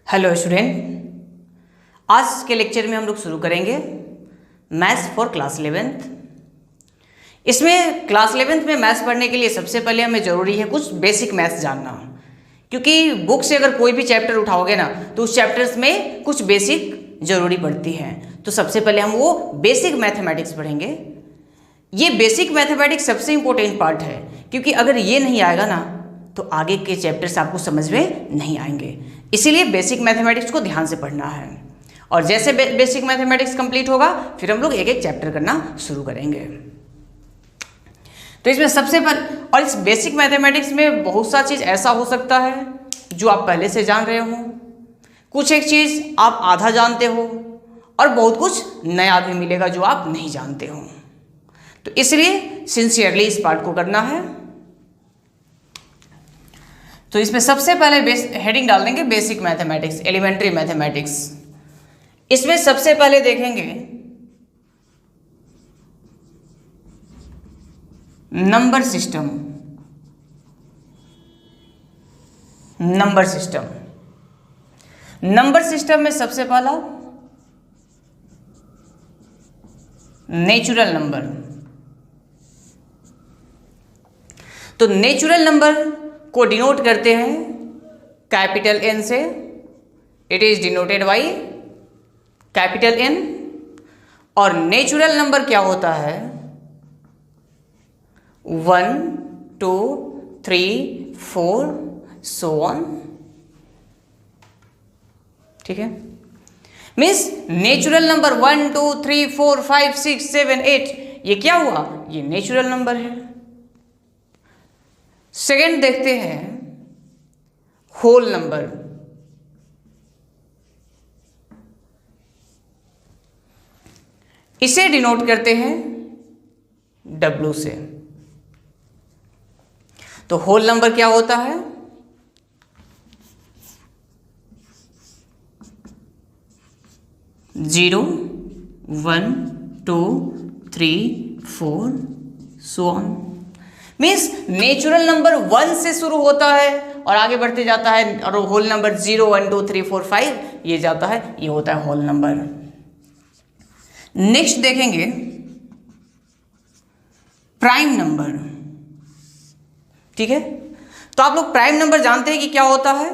Hello student, आज के lecture में हम लोग शुरू करेंगे मैथ्स फॉर क्लास 11th। इसमें क्लास 11th में मैथ्स पढ़ने के लिए सबसे पहले हमें ज़रूरी है कुछ बेसिक मैथ्स जानना, क्योंकि बुक से अगर कोई भी चैप्टर उठाओगे ना तो उस चैप्टर्स में कुछ बेसिक ज़रूरी पड़ती है। तो सबसे पहले हम वो बेसिक मैथमेटिक्स पढ़ेंगे। ये बेसिक मैथमेटिक्स सबसे इम्पोर्टेंट पार्ट है, क्योंकि अगर ये नहीं आएगा ना तो आगे के चैप्टर्स आपको समझ में नहीं आएंगे। इसीलिए बेसिक मैथमेटिक्स को ध्यान से पढ़ना है, और जैसे बेसिक मैथमेटिक्स कंप्लीट होगा फिर हम लोग एक एक चैप्टर करना शुरू करेंगे। तो इसमें सबसे पहले, और इस बेसिक मैथमेटिक्स में बहुत सा चीज़ ऐसा हो सकता है जो आप पहले से जान रहे हो, कुछ एक चीज़ आप आधा जानते हो, और बहुत कुछ नया भी मिलेगा जो आप नहीं जानते हो। तो इसलिए सिंसियरली इस पार्ट को करना है। तो इसमें सबसे पहले हेडिंग डाल देंगे बेसिक मैथमेटिक्स, एलिमेंट्री मैथमेटिक्स। इसमें सबसे पहले देखेंगे नंबर सिस्टम। नंबर सिस्टम में सबसे पहला नेचुरल नंबर। तो नेचुरल नंबर को डिनोट करते हैं कैपिटल एन से। It is denoted by capital N. और नेचुरल नंबर क्या होता है? 1, 2, 3, 4 सो ऑन। ठीक है, मीन्स नेचुरल नंबर 1, 2, 3, 4, 5, 6, 7, 8 ये क्या हुआ? ये नेचुरल नंबर है। सेकेंड देखते हैं होल नंबर। इसे डिनोट करते हैं W से। तो होल नंबर क्या होता है? 0, 1, 2, 3, 4 so on. Means natural number 1 से शुरू होता है और आगे बढ़ते जाता है, और होल नंबर 0, 1, 2, 3, 4, 5 ये जाता है, ये होता है होल नंबर। नेक्स्ट देखेंगे प्राइम नंबर। ठीक है, तो आप लोग प्राइम नंबर जानते हैं कि क्या होता है?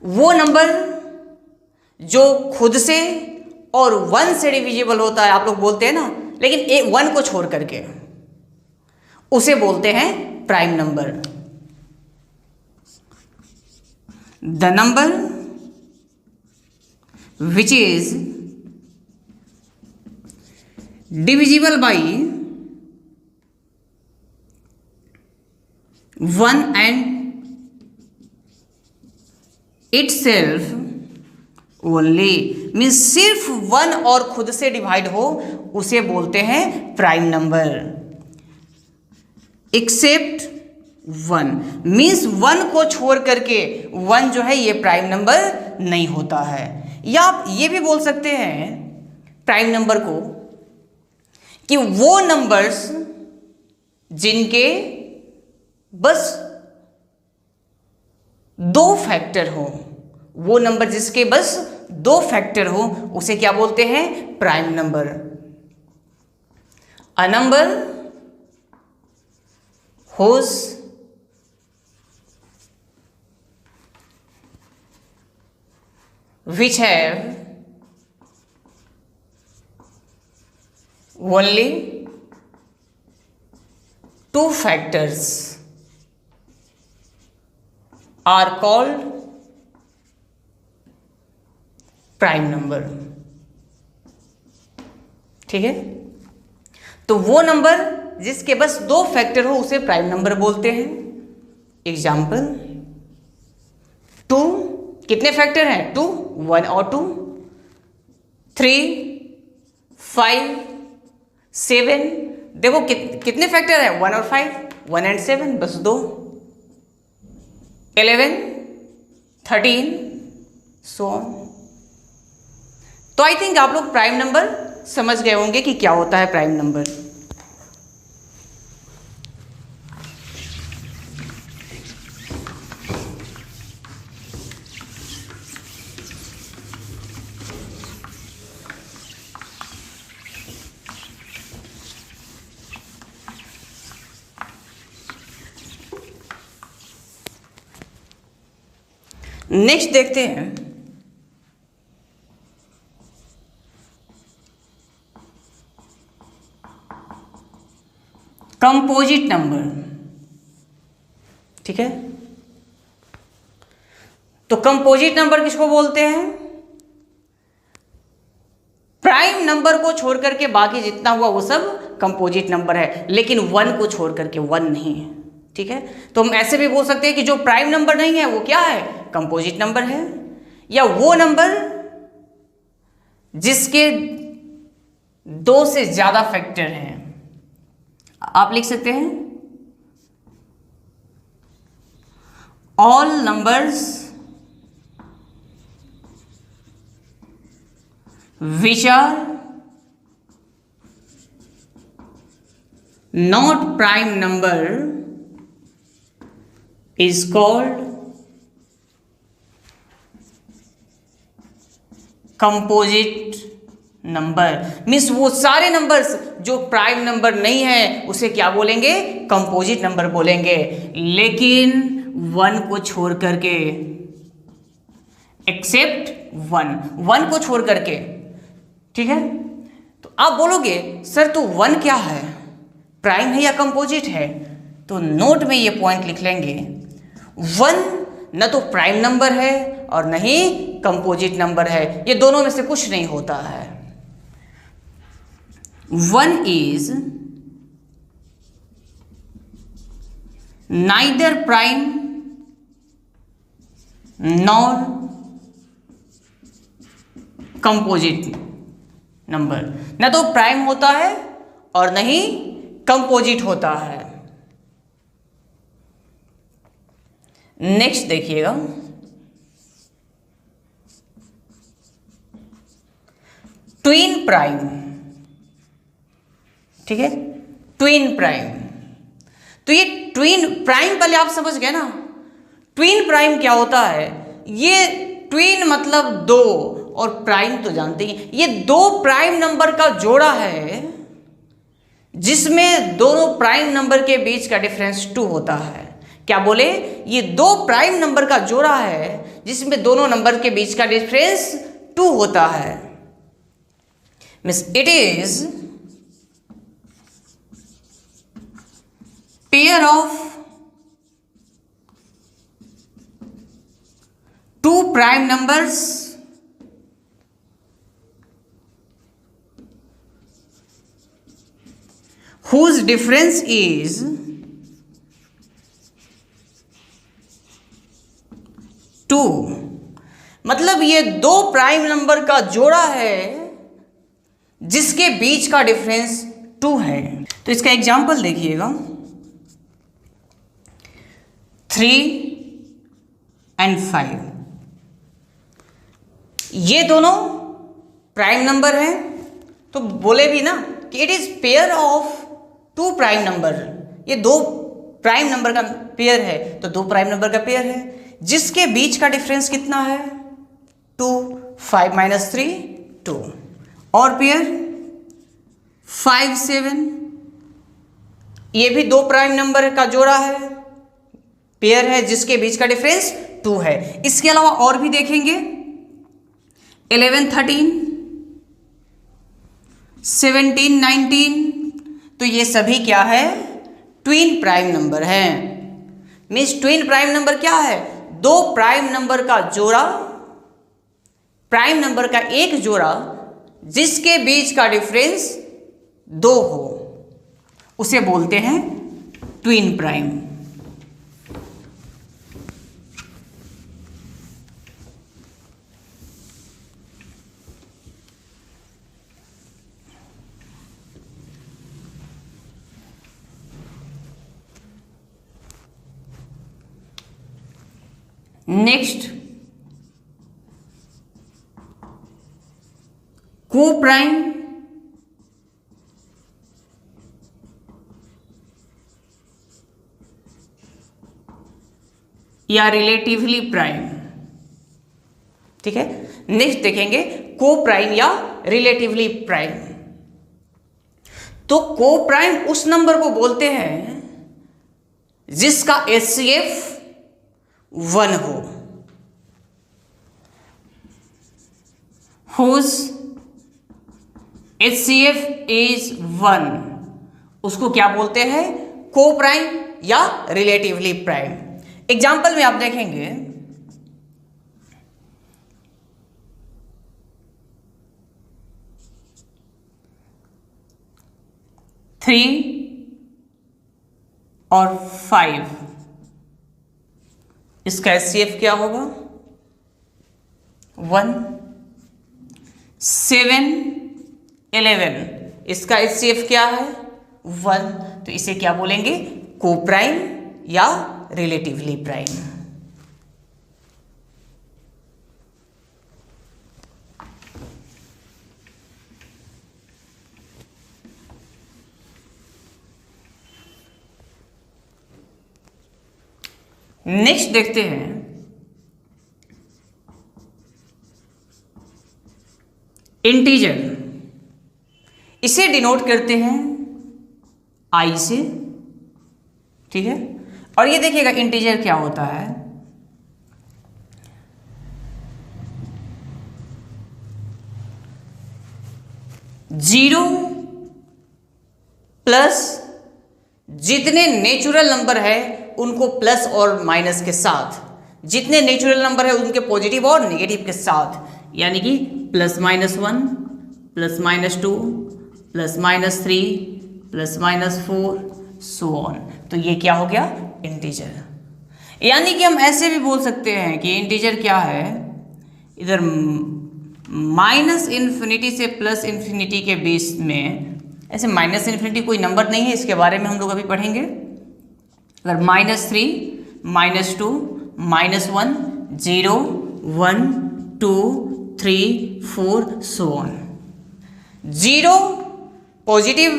वो नंबर जो खुद से और 1 से डिविजिबल होता है, आप लोग बोलते हैं ना, लेकिन 1 को छोड़ करके, उसे बोलते हैं prime number. The number which is divisible by 1 and itself only, means सिर्फ 1 और खुद से डिवाइड हो उसे बोलते हैं प्राइम नंबर। एक्सेप्ट 1 मीन्स 1 को छोड़ करके 1 जो है ये प्राइम नंबर नहीं होता है। या आप ये भी बोल सकते हैं प्राइम नंबर को कि वो नंबर्स जिनके बस 2 फैक्टर हो, वो नंबर जिसके बस 2 फैक्टर हो उसे क्या बोलते हैं? Prime number. A number whose which have only 2 factors are called prime number. ठीक है, तो वो नंबर जिसके बस 2 फैक्टर हो उसे प्राइम नंबर बोलते हैं। एग्जाम्पल 2 कितने फैक्टर हैं? 2, 1 और 2, 3, 5, 7 देखो कितने फैक्टर हैं? 1 और 5, 1 and 7 बस 2, 11, 13 सो ऑन। तो आई थिंक आप लोग प्राइम नंबर समझ गए होंगे कि क्या होता है प्राइम नंबर। नेक्स्ट देखते हैं कंपोजिट नंबर। ठीक है, तो कंपोजिट नंबर किसको बोलते हैं? प्राइम नंबर को छोड़ करके बाकी जितना हुआ वो सब कंपोजिट नंबर है, लेकिन 1 को छोड़ करके 1 नहीं है। ठीक है, तो हम ऐसे भी बोल सकते हैं कि जो प्राइम नंबर नहीं है वो क्या है? कंपोजिट नंबर है, या वो नंबर जिसके 2 से ज्यादा फैक्टर हैं। आप लिख सकते हैं all numbers which are not prime number is called composite number. Means वो सारे नंबर्स जो प्राइम नंबर नहीं है उसे क्या बोलेंगे? कंपोजिट नंबर बोलेंगे, लेकिन 1 को छोड़ करके, एक्सेप्ट 1 को छोड़ करके। ठीक है, तो आप बोलोगे सर तो 1 क्या है, प्राइम है या कंपोजिट है? तो नोट में ये पॉइंट लिख लेंगे, 1 न तो प्राइम नंबर है और न ही कंपोजिट नंबर है, ये दोनों में से कुछ नहीं होता है। 1 is neither prime nor composite number, न तो प्राइम होता है और न ही कंपोजिट होता है। नेक्स्ट देखिएगा, ट्विन प्राइम। ठीक है, ट्विन प्राइम। तो ये ट्विन प्राइम पहले आप समझ गए ना, ट्विन प्राइम क्या होता है? ये ट्विन मतलब 2 और प्राइम तो जानते ही, ये 2 प्राइम नंबर का जोड़ा है जिसमें दोनों प्राइम नंबर के बीच का डिफरेंस 2 होता है। क्या बोले? ये 2 प्राइम नंबर का जोड़ा है जिसमें दोनों नंबर के बीच का डिफरेंस 2 होता है। Means it is pair of 2 prime numbers whose difference is 2। मतलब ये 2 प्राइम नंबर का जोड़ा है जिसके बीच का डिफरेंस 2 है। तो इसका एग्जांपल देखिएगा, 3 and 5, ये दोनों प्राइम नंबर हैं, तो बोले भी ना कि it is pair of 2 prime number. ये 2 प्राइम नंबर का पेयर है, तो 2 प्राइम नंबर का पेयर है जिसके बीच का डिफरेंस कितना है? 2, 5 - 3 2। और पेयर 5, 7, ये भी 2 प्राइम नंबर का जोड़ा है, पेयर है जिसके बीच का डिफरेंस 2 है। इसके अलावा और भी देखेंगे, 11, 13, 17, 19, तो ये सभी क्या है? ट्विन प्राइम नंबर है। मीन्स ट्विन प्राइम नंबर क्या है? 2 प्राइम नंबर का जोड़ा, प्राइम नंबर का एक जोड़ा जिसके बीच का डिफरेंस 2 हो, उसे बोलते हैं ट्विन प्राइम। नेक्स्ट, को प्राइम या रिलेटिवली प्राइम। ठीक है, नेक्स्ट देखेंगे को प्राइम या रिलेटिवली प्राइम। तो को प्राइम उस नंबर को बोलते हैं जिसका HCF 1 हो। whose HCF is 1, उसको क्या बोलते हैं? को प्राइम या रिलेटिवली प्राइम। एग्जाम्पल में आप देखेंगे 3 और 5, इसका HCF क्या होगा? 1। 7 11, इसका HCF क्या है? 1। तो इसे क्या बोलेंगे? को प्राइम या रिलेटिवली प्राइम। नेक्स्ट देखते हैं इंटीजर। इसे डिनोट करते हैं आई से, ठीक है। और ये देखिएगा इंटीजर क्या होता है? जीरो प्लस जितने नेचुरल नंबर है उनको प्लस और माइनस के साथ, जितने नेचुरल नंबर है उनके पॉजिटिव और नेगेटिव के साथ, यानी कि +-1, +-2, +-3, +-4 सो ऑन। तो ये क्या हो गया? इंटीजर। यानी कि हम ऐसे भी बोल सकते हैं कि इंटीजर क्या है, इधर -∞ से +∞ के बीच में, ऐसे -∞ कोई नंबर नहीं है, इसके बारे में हम लोग अभी पढ़ेंगे। अगर -3, -2, -1, 0, 1, 2, 3, 4 सो ऑन। 0 पॉजिटिव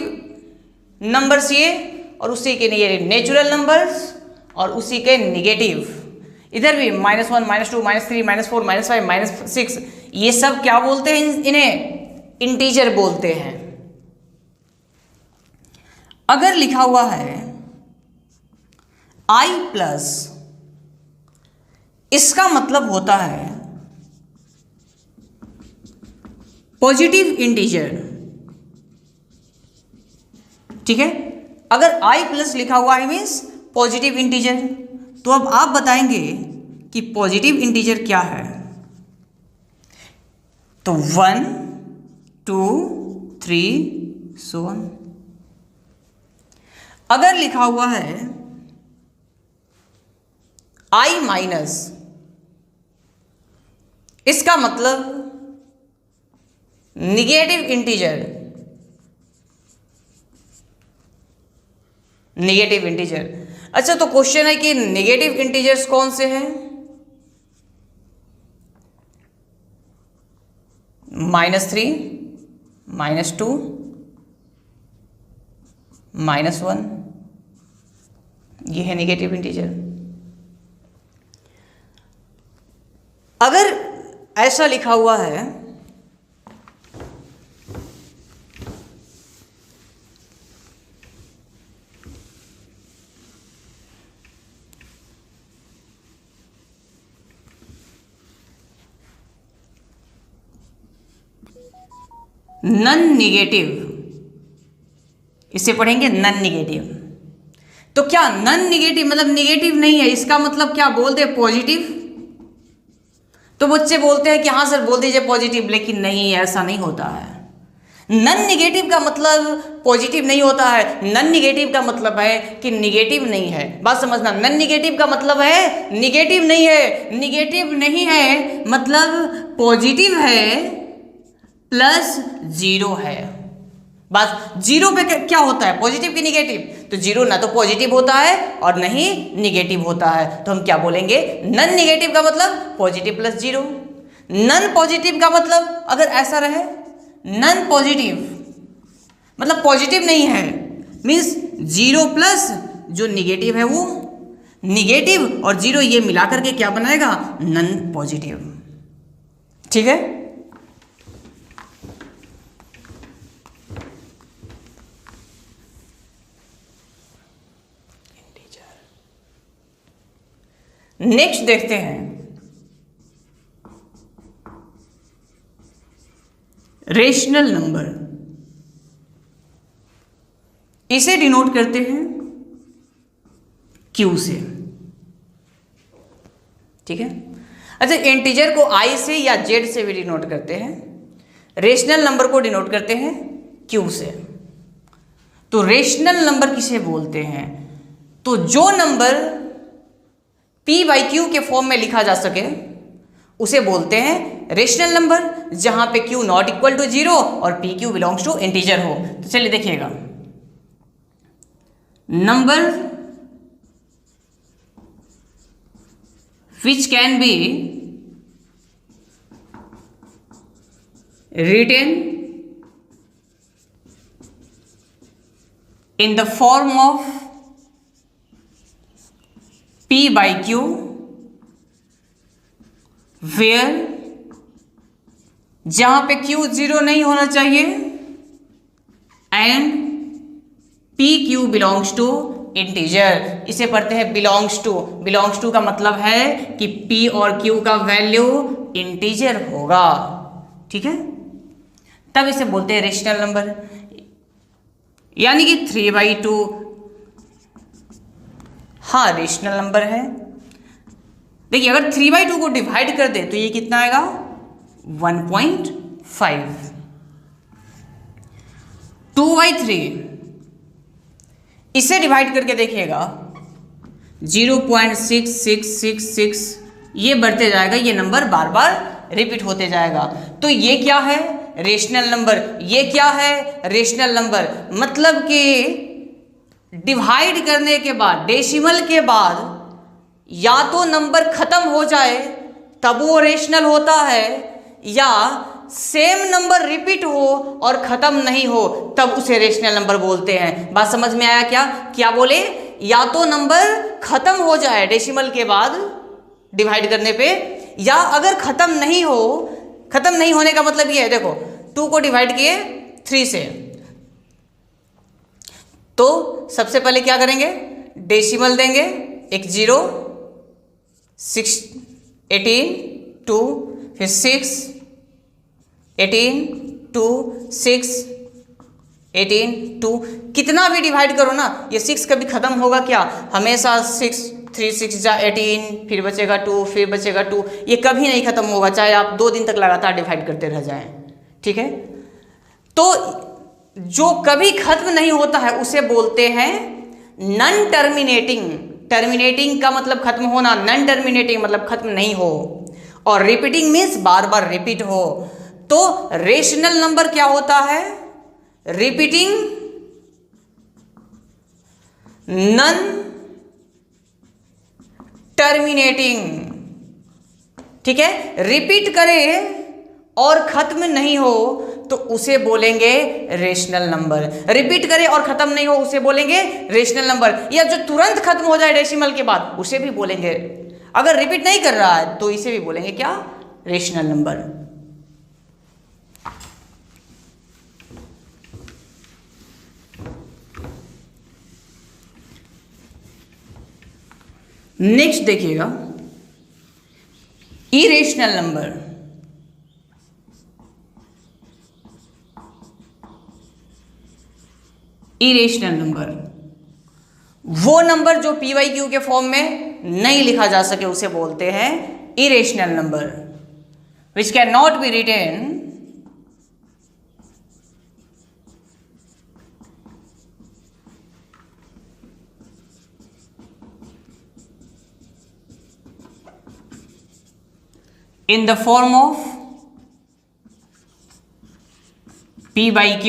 नंबर्स ये, और उसी के ये नेचुरल नंबर्स, और उसी के नेगेटिव। इधर भी -1, -2, -3, -4, -5, -6, ये सब क्या बोलते हैं? इन्हें इंटीजर बोलते हैं। अगर लिखा हुआ है i+, इसका मतलब होता है पॉजिटिव इंटीजर, ठीक है। अगर i+ लिखा हुआ है मीन्स पॉजिटिव इंटीजर। तो अब आप बताएंगे कि पॉजिटिव इंटीजर क्या है? तो 1, 2, 3 सो ऑन। अगर लिखा हुआ है i-, इसका मतलब निगेटिव इंटीजर, निगेटिव इंटीजर। अच्छा, तो क्वेश्चन है कि निगेटिव इंटीजर्स कौन से हैं? -3, -2, -1, ये है निगेटिव इंटीजर। अगर ऐसा लिखा हुआ है नन निगेटिव, इसे पढ़ेंगे नन निगेटिव। तो क्या नन निगेटिव मतलब निगेटिव नहीं है, इसका मतलब क्या बोलते हैं? पॉजिटिव। तो बच्चे बोलते हैं कि हाँ सर बोल दीजिए पॉजिटिव, लेकिन नहीं, ऐसा नहीं होता है। नन निगेटिव का मतलब पॉजिटिव नहीं होता है। नन निगेटिव का मतलब है कि निगेटिव नहीं है। बात समझना, नन निगेटिव का मतलब है निगेटिव नहीं है। निगेटिव नहीं है मतलब पॉजिटिव है +0 है। बस 0 पे क्या होता है? पॉजिटिव की निगेटिव? तो 0 ना तो पॉजिटिव होता है और न ही निगेटिव होता है। तो हम क्या बोलेंगे? नन निगेटिव का मतलब पॉजिटिव +0। नन पॉजिटिव का मतलब अगर ऐसा रहे, नन पॉजिटिव मतलब पॉजिटिव नहीं है, मीन्स 0 प्लस जो निगेटिव है वो निगेटिव और 0 ये मिला करके क्या बनाएगा? नन पॉजिटिव, ठीक है। नेक्स्ट देखते हैं रेशनल नंबर, इसे डिनोट करते हैं Q से, ठीक है। अच्छा, इंटीजर को I से या Z से भी डिनोट करते हैं, रेशनल नंबर को डिनोट करते हैं Q से। तो रेशनल नंबर किसे बोलते हैं? तो जो नंबर P/Q के फॉर्म में लिखा जा सके उसे बोलते हैं रेशनल नंबर, जहां पे Q नॉट इक्वल टू 0 और PQ बिलोंग्स टू इंटीजर हो। तो चलिए देखिएगा, number which can be written in the form of P/Q where जहां पे Q 0 नहीं होना चाहिए and PQ belongs to integer. इसे पढ़ते हैं बिलोंग्स टू। बिलोंग्स टू का मतलब है कि P और Q का वैल्यू इंटीजर होगा, ठीक है, तब इसे बोलते हैं रेशनल नंबर। यानी कि 3/2 हाँ रेशनल नंबर है। देखिए, अगर 3/2 को डिवाइड कर दे तो ये कितना आएगा? 1.5। 2/3 इसे डिवाइड करके देखिएगा 0.6666, ये बढ़ते जाएगा, ये नंबर बार बार रिपीट होते जाएगा। तो ये क्या है? Rational number. ये क्या है? Rational number. मतलब कि डिवाइड करने के बाद, डेसिमल के बाद या तो नंबर खत्म हो जाए तब वो रेशनल होता है, या सेम नंबर रिपीट हो और खत्म नहीं हो तब उसे रेशनल नंबर बोलते हैं। बात समझ में आया क्या? क्या बोले? या तो नंबर खत्म हो जाए डेसिमल के बाद डिवाइड करने पे, या अगर खत्म नहीं हो, खत्म नहीं होने का मतलब ये है, देखो 2 को डिवाइड किए 3 से, तो सबसे पहले क्या करेंगे? डेसिमल देंगे, एक 0, 6, 18, 2, फिर 6, 18, 2, 6, 18, 2, कितना भी डिवाइड करो ना, ये 6 कभी खत्म होगा क्या? हमेशा 6, 3, 6 जा 18, फिर बचेगा 2, फिर बचेगा 2, ये कभी नहीं खत्म होगा, चाहे आप 2 दिन तक लगातार डिवाइड करते रह जाएं, ठीक है। तो जो कभी खत्म नहीं होता है उसे बोलते हैं नॉन टर्मिनेटिंग। टर्मिनेटिंग का मतलब खत्म होना, नॉन टर्मिनेटिंग मतलब खत्म नहीं हो, और रिपीटिंग मीन्स बार बार रिपीट हो। तो रेशनल नंबर क्या होता है? रिपीटिंग नॉन टर्मिनेटिंग, ठीक है। रिपीट करे और खत्म नहीं हो तो उसे बोलेंगे रेशनल नंबर। रिपीट करे और खत्म नहीं हो उसे बोलेंगे रेशनल नंबर, या जो तुरंत खत्म हो जाए डेसिमल के बाद उसे भी बोलेंगे। अगर रिपीट नहीं कर रहा है तो इसे भी बोलेंगे क्या? Rational number. नेक्स्ट देखिएगा, इरेशनल नंबर। इरेशनल नंबर वो नंबर जो P/Q के फॉर्म में नहीं लिखा जा सके उसे बोलते हैं irrational number, which can not be written in the form of P/Q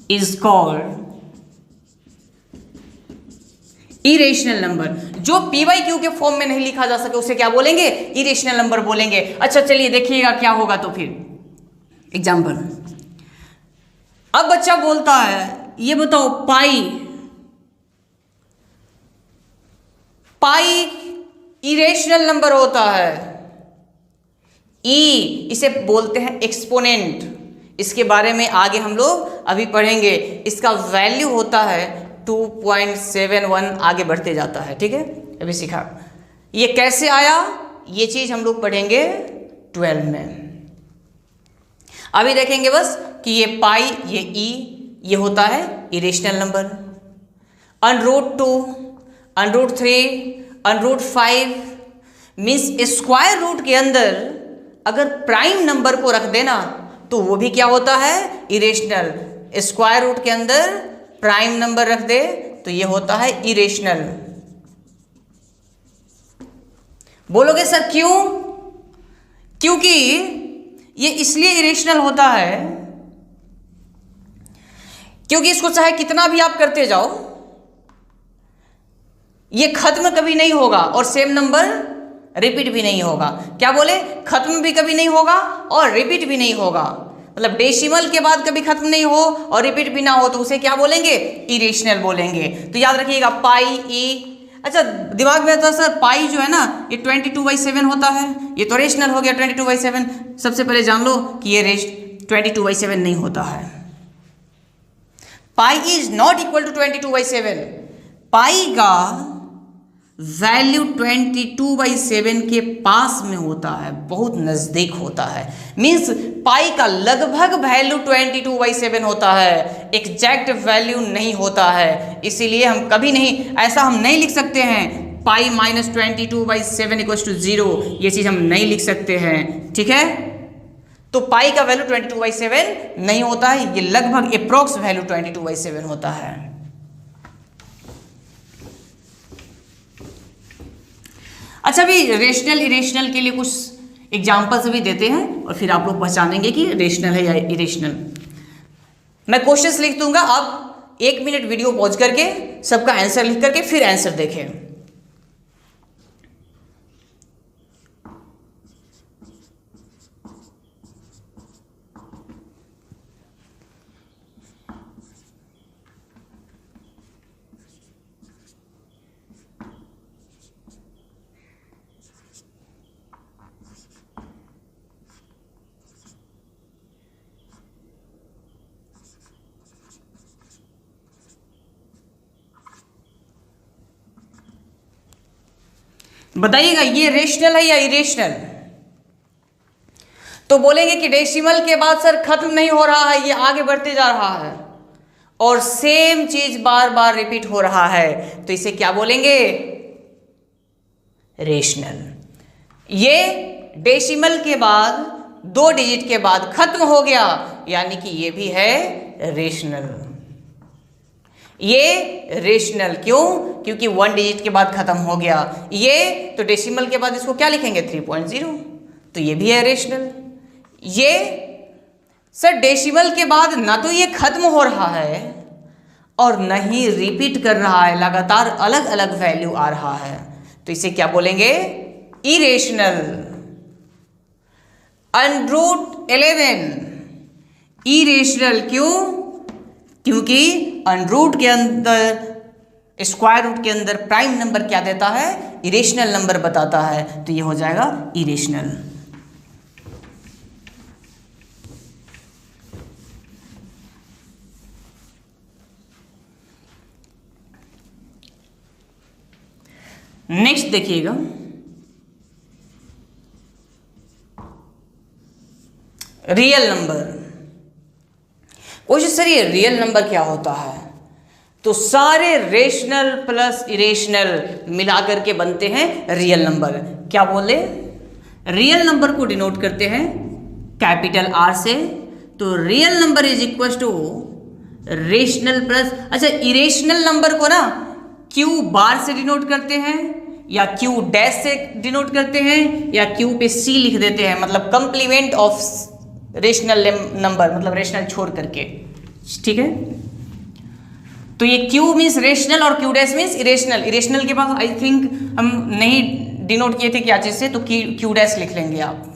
is called irrational number. जो P/Q के फॉर्म में नहीं लिखा जा सके उसे क्या बोलेंगे? इरेशनल नंबर बोलेंगे। अच्छा चलिए देखिएगा क्या होगा। तो फिर एग्जाम्पल, अब बच्चा बोलता है ये बताओ पाई इरेशनल नंबर होता है। इसे बोलते हैं एक्सपोनेंट। इसके बारे में आगे हम लोग अभी पढ़ेंगे। इसका वैल्यू होता है 2.71, आगे बढ़ते जाता है, ठीक है। अभी सीखा ये कैसे आया, ये चीज हम लोग पढ़ेंगे 12 में। अभी देखेंगे बस कि ये पाई, ये ई, ये होता है irrational number. √2, √3, √5 means square root के अंदर अगर प्राइम नंबर को रख देना तो वो भी क्या होता है, इरेशनल। स्क्वायर रूट के अंदर प्राइम नंबर रख दे तो ये होता है इरेशनल। बोलोगे सर क्यों? क्योंकि ये इसलिए इरेशनल होता है क्योंकि इसको चाहे कितना भी आप करते जाओ ये खत्म कभी नहीं होगा और सेम नंबर रिपीट भी नहीं होगा। क्या बोले? खत्म भी कभी नहीं होगा और रिपीट भी नहीं होगा। मतलब डेसिमल के बाद कभी खत्म नहीं हो और रिपीट भी ना हो तो उसे क्या बोलेंगे? इरेशनल बोलेंगे। तो याद रखिएगा पाई ई। अच्छा दिमाग में था सर पाई जो है ना ये 22/7 होता है, ये तो रेशनल हो गया 22/7। सबसे पहले जान लो कि ये 22/7 नहीं होता है। Pi is not equal to 22/7। Pi का वैल्यू 22/7 के पास में होता है, बहुत नजदीक होता है। मींस पाई का लगभग वैल्यू 22/7 होता है, एग्जैक्ट वैल्यू नहीं होता है। इसीलिए हम कभी नहीं, ऐसा हम नहीं लिख सकते हैं पाई -22/7 = 0, ये चीज हम नहीं लिख सकते हैं। ठीक है, तो पाई का वैल्यू 22/7 नहीं होता है, ये लगभग अप्रोक्स वैल्यू 22/7 होता है। अच्छा भी रेशनल इरेशनल के लिए कुछ एग्जाम्पल्स भी देते हैं और फिर आप लोग पहचानेंगे कि रेशनल है या इरेशनल। मैं क्वेश्चंस लिख दूंगा, आप 1 मिनट वीडियो पॉज करके सबका आंसर लिख करके फिर आंसर देखें। बताइएगा ये रेशनल है या इरेशनल? तो बोलेंगे कि डेसिमल के बाद सर खत्म नहीं हो रहा है, ये आगे बढ़ते जा रहा है और सेम चीज बार बार रिपीट हो रहा है, तो इसे क्या बोलेंगे? रेशनल। ये डेसिमल के बाद 2 डिजिट के बाद खत्म हो गया, यानी कि ये भी है रेशनल। ये रेशनल क्यों? क्योंकि 1 डिजिट के बाद खत्म हो गया। ये तो डेसिमल के बाद इसको क्या लिखेंगे? 3.0, तो ये भी है रेशनल। ये सर डेसिमल के बाद ना तो ये खत्म हो रहा है और न ही रिपीट कर रहा है, लगातार अलग अलग वैल्यू आ रहा है, तो इसे क्या बोलेंगे? इरेशनल। √11 इरेशनल क्यों? क्योंकि अनरूट के अंदर, स्क्वायर रूट के अंदर प्राइम नंबर क्या देता है? इरेशनल नंबर बताता है, तो ये हो जाएगा इरेशनल। नेक्स्ट देखिएगा, रियल नंबर। क्वेश्चन सर ये रियल नंबर क्या होता है? तो सारे रेशनल प्लस इरेशनल मिलाकर के बनते हैं रियल नंबर। क्या बोले? रियल नंबर को डिनोट करते हैं कैपिटल R से, तो real number is equal to rational plus, अच्छा इरेशनल नंबर को ना Q बार से डिनोट करते हैं या Q डैश से डिनोट करते हैं या Q पे C लिख देते हैं, मतलब कंप्लीमेंट ऑफ रेशनल नंबर, मतलब रेशनल छोड़ करके। ठीक है, तो ये Q मीन्स रेशनल और Q dash means irrational. Irrational के बाद आई थिंक हम नहीं डिनोट किए थे क्या चीज से, तो Q डैश लिख लेंगे आप।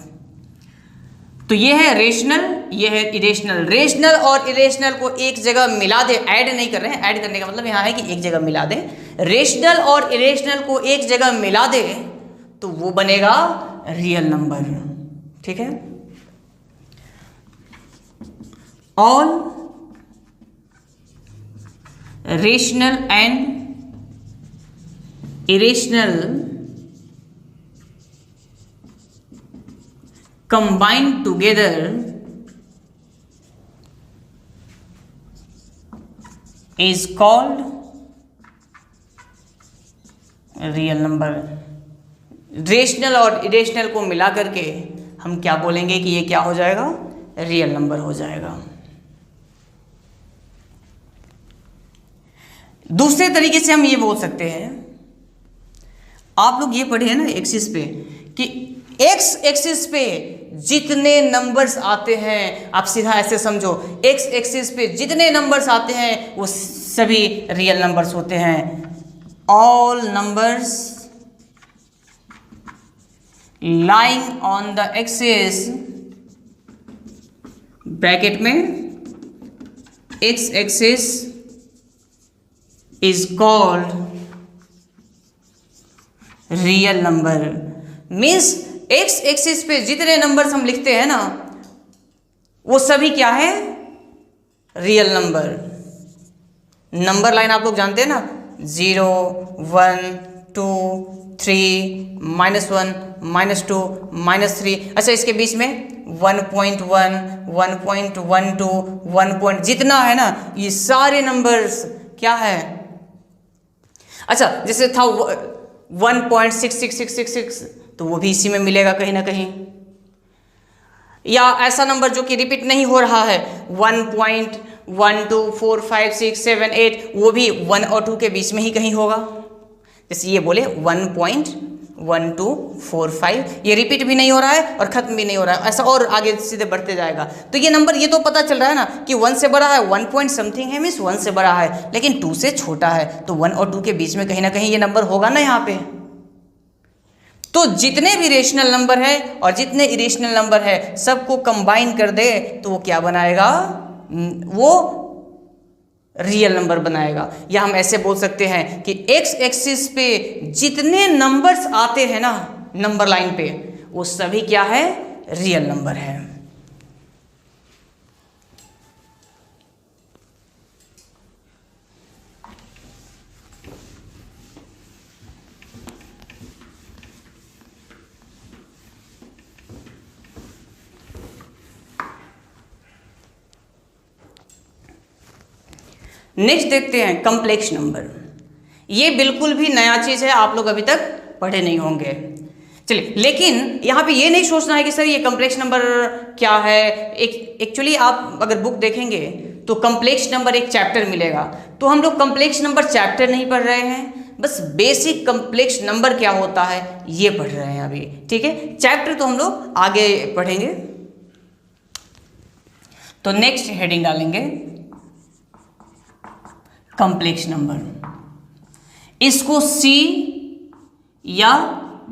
तो ये है रेशनल, ये है इरेशनल। रेशनल और इरेशनल को एक जगह मिला दे, ऐड नहीं कर रहे हैं, ऐड करने का मतलब यहाँ है कि एक जगह मिला दे। रेशनल और इरेशनल को एक जगह मिला दे तो वो बनेगा रियल नंबर। ठीक है, all rational and irrational combined together is called real number. Rational और इरेशनल को मिला करके हम क्या बोलेंगे कि ये क्या हो जाएगा, रियल नंबर हो जाएगा। दूसरे तरीके से हम ये बोल सकते हैं, आप लोग ये पढ़े हैं ना एक्सिस पे, कि एक्स एक्सिस पे जितने नंबर्स आते हैं, आप सीधा ऐसे समझो, एक्स एक्सिस पे जितने नंबर्स आते हैं वो सभी रियल नंबर्स होते हैं। All numbers lying on the axis, bracket में x axis is called real number. Means x axis पे जितने नंबर्स हम लिखते हैं ना वो सभी क्या है, रियल नंबर। नंबर लाइन आप लोग जानते हैं ना, 0 1 2 3 -1 -2 -3। अच्छा, इसके बीच में 1.1 1.12 1 जितना है ना, ये सारे नंबर्स क्या है। अच्छा, जैसे था 1.66666 तो वो भी इसी में मिलेगा कहीं ना कहीं। या ऐसा नंबर जो कि रिपीट नहीं हो रहा है 1.124567 वो भी 1 और 2 के बीच में ही कहीं होगा। जैसे ये बोले 1.1245, ये रिपीट भी नहीं हो रहा है और खत्म भी नहीं हो रहा है, ऐसा और आगे सीधे बढ़ते जाएगा। तो ये नंबर ये तो पता चल रहा है ना कि 1 से बड़ा है, 1 पॉइंट समथिंग है, मीन्स 1 से बड़ा है, लेकिन 2 से छोटा है, तो 1 और 2 के बीच में कहीं ना कहीं ये नंबर होगा ना यहाँ पे। तो जितने भी रेशनल नंबर है और जितने इरेशनल नंबर है सबको कंबाइन कर दे तो वो क्या बनाएगा, वो रियल नंबर बनाएगा। या हम ऐसे बोल सकते हैं कि एक्स एक्सिस पे जितने नंबर्स आते हैं ना नंबर लाइन पे वो सभी क्या है, रियल नंबर है। नेक्स्ट देखते हैं कॉम्प्लेक्स नंबर। ये बिल्कुल भी नया चीज़ है, आप लोग अभी तक पढ़े नहीं होंगे। चलिए, लेकिन यहाँ पे ये नहीं सोचना है कि सर ये कॉम्प्लेक्स नंबर क्या है। एक्चुअली आप अगर बुक देखेंगे तो कॉम्प्लेक्स नंबर एक चैप्टर मिलेगा, तो हम लोग कॉम्प्लेक्स नंबर चैप्टर नहीं पढ़ रहे हैं, बस बेसिक कॉम्प्लेक्स नंबर क्या होता है ये पढ़ रहे हैं अभी। ठीक है, चैप्टर तो हम लोग आगे पढ़ेंगे। तो नेक्स्ट हेडिंग डालेंगे कॉम्प्लेक्स नंबर। इसको सी या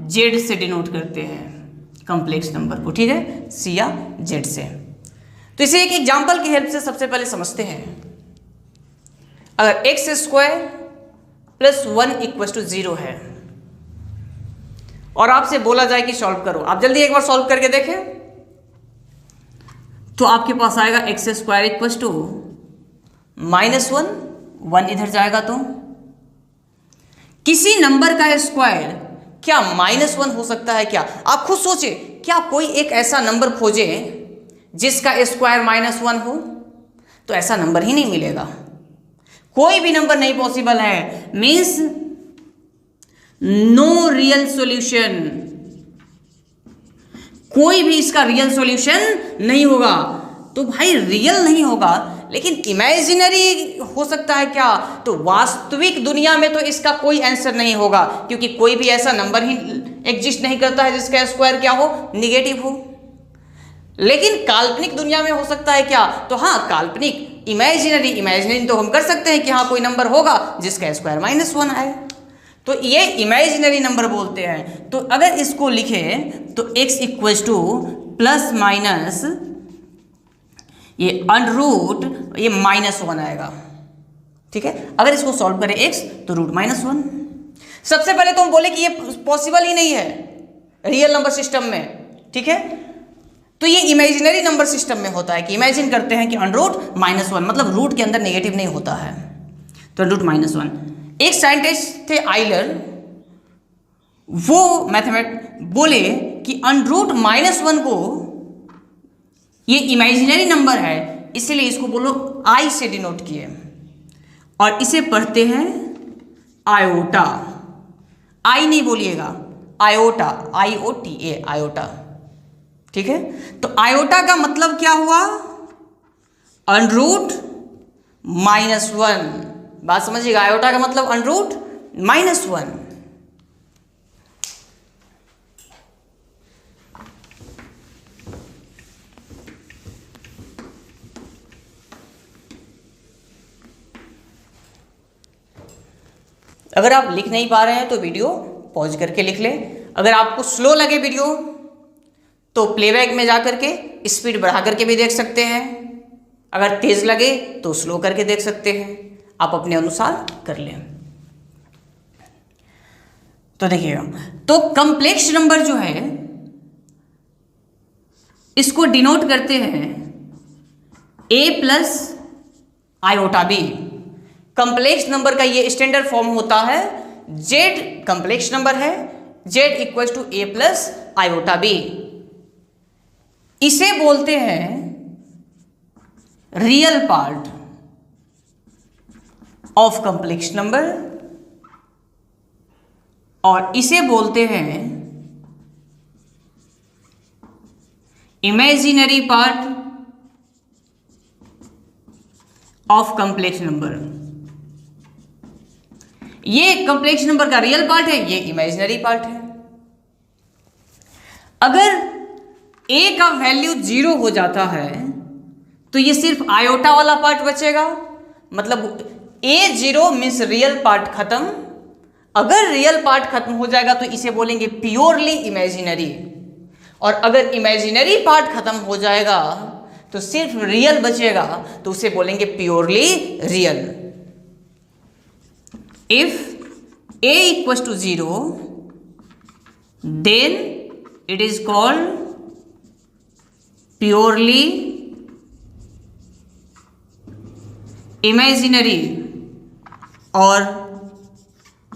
जेड से डिनोट करते हैं कॉम्प्लेक्स नंबर को। ठीक है, सी या जेड से। तो इसे एक एग्जांपल की हेल्प से सबसे पहले समझते हैं। अगर X square plus 1 equal to 0 है और आपसे बोला जाए कि सॉल्व करो, आप जल्दी एक बार सॉल्व करके देखें, तो आपके पास आएगा एक्स स्क्वायर इक्वल टू -1, 1 इधर जाएगा तो किसी नंबर का स्क्वायर क्या -1 हो सकता है क्या? आप खुद सोचे, क्या कोई एक ऐसा नंबर खोजे जिसका स्क्वायर -1 हो? तो ऐसा नंबर ही नहीं मिलेगा, कोई भी नंबर नहीं पॉसिबल है। मीन्स नो रियल सॉल्यूशन, कोई भी इसका रियल सॉल्यूशन नहीं होगा। तो भाई रियल नहीं होगा लेकिन इमेजिनरी हो सकता है क्या? तो वास्तविक दुनिया में तो इसका कोई आंसर नहीं होगा, क्योंकि कोई भी ऐसा नंबर ही एग्जिस्ट नहीं करता है जिसका स्क्वायर क्या हो, निगेटिव हो। लेकिन काल्पनिक दुनिया में हो सकता है क्या? तो हाँ, काल्पनिक इमेजिनरी तो हम कर सकते हैं कि हाँ कोई नंबर होगा जिसका स्क्वायर -1 आए, तो ये इमेजिनरी नंबर बोलते हैं। तो अगर इसको लिखे तो x equal two plus minus ये अंडररूट ये -1 आएगा। ठीक है, अगर इसको सॉल्व करें x तो √-1। सबसे पहले तो हम बोले कि ये पॉसिबल ही नहीं है रियल नंबर सिस्टम में। ठीक है, तो ये इमेजिनरी नंबर सिस्टम में होता है कि इमेजिन करते हैं कि √-1 मतलब रूट के अंदर नेगेटिव नहीं होता है, तो √-1। एक साइंटिस्ट थे आइलर, वो मैथमेटिक्स बोले कि √-1 को ये इमेजिनरी नंबर है, इसीलिए इसको बोलो I से डिनोट किए। और इसे पढ़ते हैं आयोटा। आई नहीं बोलिएगा, आयोटा, IOTA, आयोटा। ठीक है, तो आयोटा का मतलब क्या हुआ? अंडरूट -1। बात समझिएगा, आयोटा का मतलब अंडरूट -1। अगर आप लिख नहीं पा रहे हैं तो वीडियो पॉज करके लिख लें। अगर आपको स्लो लगे वीडियो तो प्लेबैक में जा करके स्पीड बढ़ा करके भी देख सकते हैं, अगर तेज लगे तो स्लो करके देख सकते हैं, आप अपने अनुसार कर लें। तो देखिएगा, तो कॉम्प्लेक्स नंबर जो है इसको डिनोट करते हैं A plus iota B। Complex number का ये स्टैंडर्ड फॉर्म होता है, Z कॉम्प्लेक्स नंबर है, Z equals to A plus iota B। इसे बोलते हैं real part of complex number, और इसे बोलते हैं imaginary part of complex number. ये कॉम्प्लेक्स नंबर का रियल पार्ट है, ये इमेजिनरी पार्ट है। अगर A का वैल्यू 0 हो जाता है तो ये सिर्फ आयोटा वाला पार्ट बचेगा, मतलब A 0 मीन्स रियल पार्ट खत्म। अगर रियल पार्ट खत्म हो जाएगा तो इसे बोलेंगे प्योरली इमेजिनरी, और अगर इमेजिनरी पार्ट खत्म हो जाएगा तो सिर्फ रियल बचेगा, तो उसे बोलेंगे purely real. If A equals to 0, then it is called purely imaginary, और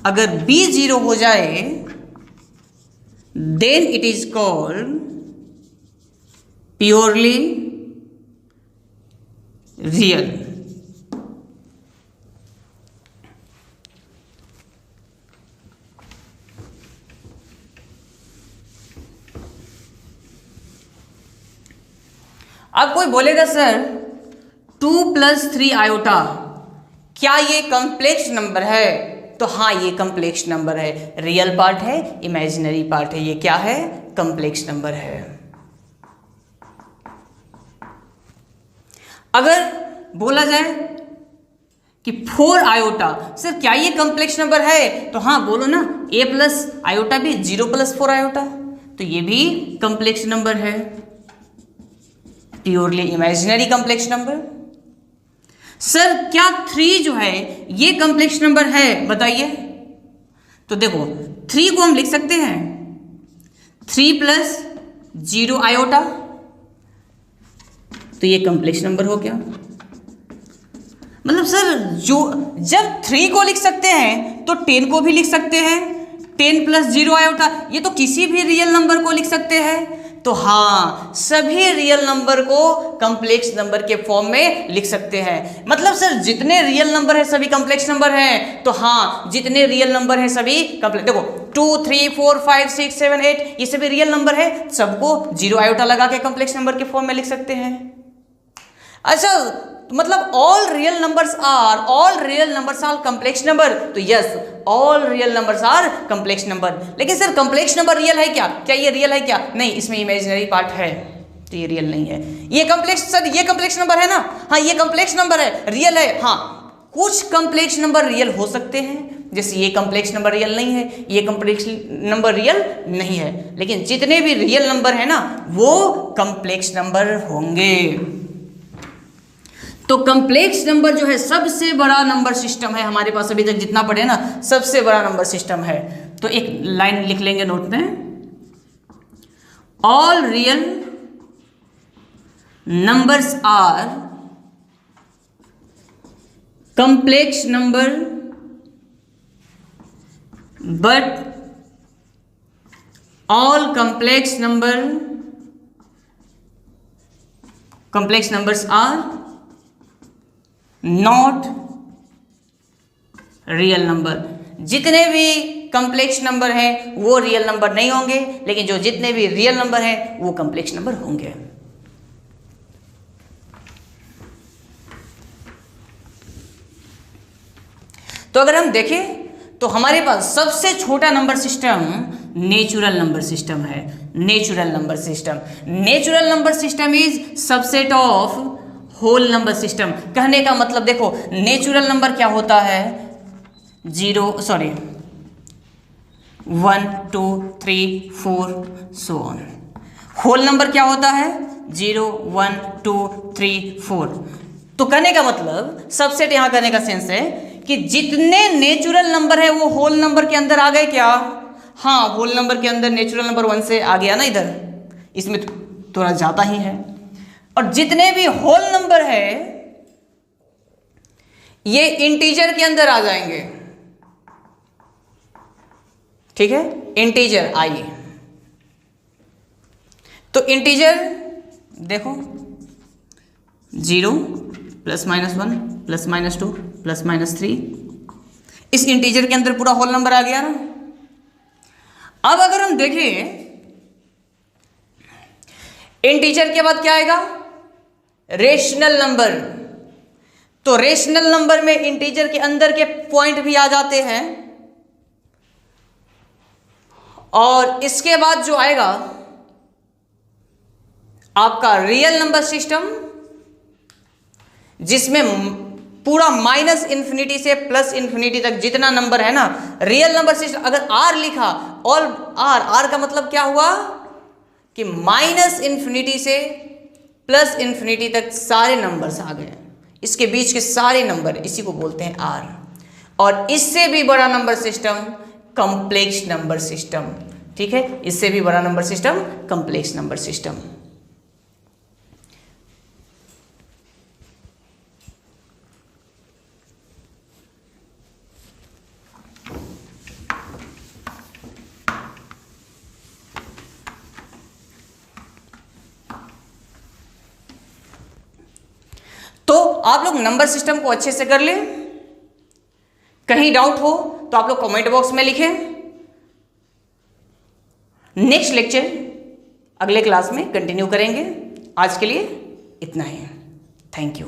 अगर B 0 हो जाए then it is called purely real। अब कोई बोलेगा सर 2 + 3 आयोटा क्या ये कॉम्प्लेक्स नंबर है? तो हाँ, ये कॉम्प्लेक्स नंबर है, रियल पार्ट है, इमेजिनरी पार्ट है, ये क्या है? कॉम्प्लेक्स नंबर है। अगर बोला जाए कि 4 आयोटा, सर क्या ये कॉम्प्लेक्स नंबर है? तो हाँ बोलो ना, A प्लस आयोटा भी 0 + 4 आयोटा, तो ये भी कॉम्प्लेक्स नंबर है, purely imaginary complex number. Sir क्या 3 जो है ये कॉम्प्लेक्स नंबर है, बताइए। तो देखो 3 को हम लिख सकते हैं 3 + 0 आयोटा, तो ये कॉम्प्लेक्स नंबर हो गया। मतलब सर जो जब 3 को लिख सकते हैं तो 10 को भी लिख सकते हैं, 10 + 0 आयोटा, ये तो किसी भी रियल नंबर को लिख सकते हैं। तो हाँ, सभी रियल नंबर को कॉम्प्लेक्स नंबर के फॉर्म में लिख सकते हैं। मतलब सर जितने रियल नंबर है सभी कॉम्प्लेक्स नंबर हैं, तो हाँ जितने रियल नंबर है सभी कॉम्प्लेक्स। देखो 2 3 4 5 6 7 8 ये सभी रियल नंबर है, सबको 0 आयोटा लगा के कॉम्प्लेक्स नंबर के फॉर्म में लिख सकते हैं। अच्छा, मतलब all real numbers are complex number, तो yes all real numbers are complex number. लेकिन सर कॉम्प्लेक्स नंबर रियल है क्या? क्या ये रियल है क्या? नहीं, इसमें इमेजिनरी पार्ट है, तो ये रियल नहीं है। ये कॉम्प्लेक्स, सर ये कॉम्प्लेक्स नंबर है ना? हाँ ये कॉम्प्लेक्स नंबर है, रियल है। हाँ कुछ कॉम्प्लेक्स नंबर रियल हो सकते हैं, जैसे ये कॉम्प्लेक्स नंबर रियल नहीं है, ये कॉम्प्लेक्स नंबर रियल नहीं है, लेकिन जितने भी रियल नंबर है ना वो कॉम्प्लेक्स नंबर होंगे। तो कॉम्प्लेक्स नंबर जो है सबसे बड़ा नंबर सिस्टम है हमारे पास, अभी तक जितना पढ़े ना सबसे बड़ा नंबर सिस्टम है। तो एक लाइन लिख लेंगे नोट में, all real numbers are complex number but all complex numbers are not real number. जितने भी कॉम्प्लेक्स नंबर हैं वो रियल नंबर नहीं होंगे, लेकिन जो जितने भी रियल नंबर हैं वो कॉम्प्लेक्स नंबर होंगे। तो अगर हम देखें तो हमारे पास सबसे छोटा number system natural number system है। Natural number system, natural number system is subset of whole number system. कहने का मतलब देखो, नेचुरल नंबर क्या होता है, 1 2 3 4 सो ऑन। होल नंबर क्या होता है, 0 1 2 3 4। तो कहने का मतलब सबसेट यहां करने का सेंस है कि जितने नेचुरल नंबर है वो होल नंबर के अंदर आ गए क्या। हाँ, होल नंबर के अंदर नेचुरल नंबर 1 से आ गया ना, इधर इसमें थोड़ा जाता ही है। और जितने भी होल नंबर है ये इंटीजर के अंदर आ जाएंगे। ठीक है, इंटीजर आइए। तो इंटीजर देखो 0 ±1 ±2 ±3, इस इंटीजर के अंदर पूरा होल नंबर आ गया ना। अब अगर हम देखें इंटीजर के बाद क्या आएगा, रेशनल नंबर। तो रेशनल नंबर में इंटीजर के अंदर के पॉइंट भी आ जाते हैं। और इसके बाद जो आएगा आपका रियल नंबर सिस्टम, जिसमें पूरा -∞ से +∞ तक जितना नंबर है ना, रियल नंबर सिस्टम। अगर R लिखा, ऑल R का मतलब क्या हुआ कि -∞ से +∞ तक सारे नंबर्स आ गए। इसके बीच के सारे नंबर, इसी को बोलते हैं R। और इससे भी बड़ा number system complex number system. ठीक है, इससे भी बड़ा number system complex number system. तो आप लोग नंबर सिस्टम को अच्छे से कर लें। कहीं डाउट हो तो आप लोग कमेंट बॉक्स में लिखें। नेक्स्ट लेक्चर अगले क्लास में कंटिन्यू करेंगे। आज के लिए इतना ही। Thank you.